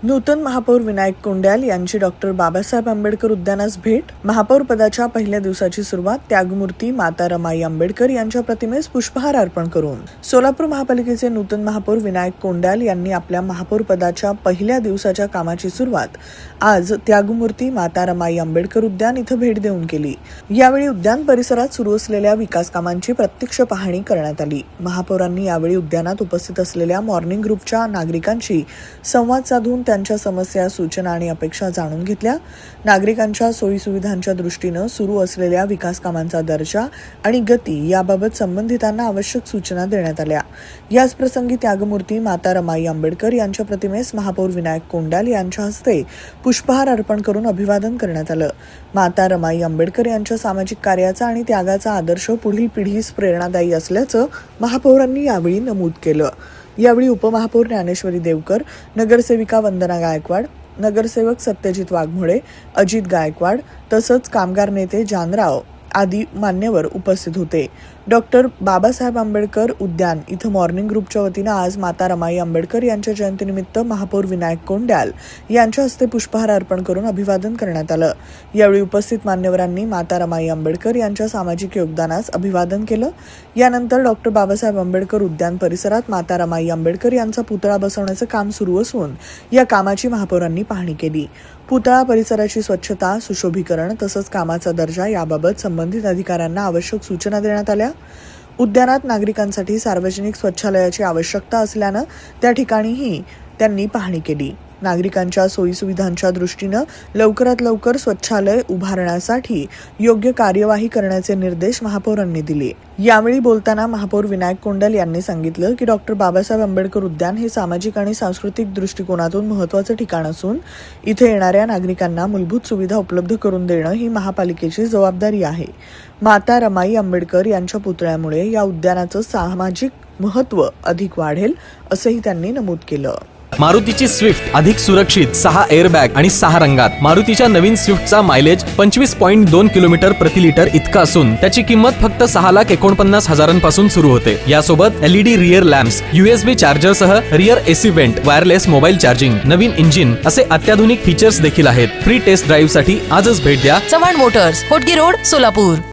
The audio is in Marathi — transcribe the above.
नूतन महापौर विनायक कोंड्याल यांची डॉक्टर बाबासाहेब आंबेडकर उद्यानास भेट. महापौर पदाच्या पहिल्या दिवसाची सुरुवात त्यागमूर्ती माता रमाई आंबेडकर यांच्या प्रतिमेस पुष्पहार अर्पण करून. सोलापूर महापालिकेचे नूतन महापौर विनायक कोंड्याल यांनी आपल्या महापौर पदाच्या पहिल्या दिवसाच्या कामाची सुरुवात आज त्यागमूर्ती माता रमाई आंबेडकर उद्यान इथं भेट देऊन केली. यावेळी उद्यान परिसरात सुरू असलेल्या विकास कामांची प्रत्यक्ष पाहणी करण्यात आली. महापौरांनी यावेळी उद्यानात उपस्थित असलेल्या मॉर्निंग ग्रुपच्या नागरिकांशी संवाद साधून त्यांच्या समस्या, सूचना आणि अपेक्षा जाणून घेतल्या. नागरिकांच्या सोयीसुविधांच्या दृष्टीनं सुरू असलेल्या विकास कामांचा दर्जा आणि गती याबाबत संबंधितांना आवश्यक सूचना देण्यात आल्या. याच प्रसंगी त्यागमूर्ती माता रमाई आंबेडकर यांच्या प्रतिमेस महापौर विनायक कोंड्याल यांच्या हस्ते पुष्पहार अर्पण करून अभिवादन करण्यात आलं. माता रमाई आंबेडकर यांच्या सामाजिक कार्याचा आणि त्यागाचा आदर्श पुढील पिढीस प्रेरणादायी असल्याचं महापौरांनी यावेळी नमूद केलं. यावेळी उपमहापौर ज्ञानेश्वरी देवकर, नगरसेविका वंदना गायकवाड, नगरसेवक सत्यजित वाघमोडे, अजित गायकवाड तसंच कामगार नेते जानराव आदी मान्यवर उपस्थित होते. डॉक्टर बाबासाहेब आंबेडकर उद्यान इथं मॉर्निंग ग्रुपच्या वतीनं आज माता रमाई आंबेडकर यांच्या जयंतीनिमित्त महापौर विनायक कोंड्याल यांच्या हस्ते पुष्पहार अर्पण करून अभिवादन करण्यात आलं. यावेळी उपस्थित मान्यवरांनी माता रमाई आंबेडकर यांच्या सामाजिक योगदानास अभिवादन केलं. यानंतर डॉक्टर बाबासाहेब आंबेडकर उद्यान परिसरात माता रमाई आंबेडकर यांचा पुतळा बसवण्याचं काम सुरू असून या कामाची महापौरांनी पाहणी केली. पुतळा परिसराची स्वच्छता, सुशोभीकरण तसंच कामाचा दर्जा याबाबत संबंधित अधिकाऱ्यांना आवश्यक सूचना देण्यात आल्या. उद्यानात नागरिकांसाठी सार्वजनिक शौचालयाची आवश्यकता असल्यानं त्या ठिकाणीही त्यांनी पाहणी केली. नागरिकांच्या सोयीसुविधांच्या दृष्टीनं लवकरात लवकर शौचालय उभारण्यासाठी योग्य कार्यवाही करण्याचे निर्देश महापौरांनी दिले. यावेळी बोलताना महापौर विनायक कोंड्याल यांनी सांगितलं की डॉक्टर बाबासाहेब आंबेडकर उद्यान हे सामाजिक आणि सांस्कृतिक दृष्टिकोनातून महत्त्वाचं ठिकाण असून इथे येणाऱ्या नागरिकांना मूलभूत सुविधा उपलब्ध करून देणं ही महापालिकेची जबाबदारी आहे. माता रमाई आंबेडकर यांच्या पुतळ्यामुळे या उद्यानाचं सामाजिक महत्त्व अधिक वाढेल असंही त्यांनी नमूद केलं. मारुतीची स्विफ्ट अधिक सुरक्षित, 6 एअरबॅग आणि 6 रंगात. मारुतीच्या नवीन स्विफ्टचा मायलेज 25.2 किलोमीटर प्रति लिटर इतका असून त्याची किंमत फक्त 6,49,000 पासून सुरू होते. यासोबत LED rear lamps, USB charger सह rear AC vent, wireless mobile charging, नवीन इंजिन असे अत्याधुनिक फीचर्स देखील आहेत. फ्री टेस्ट ड्राईव्ह साठी आजच भेट द्या चव्हाण मोटर्स, होटगी रोड, सोलापूर.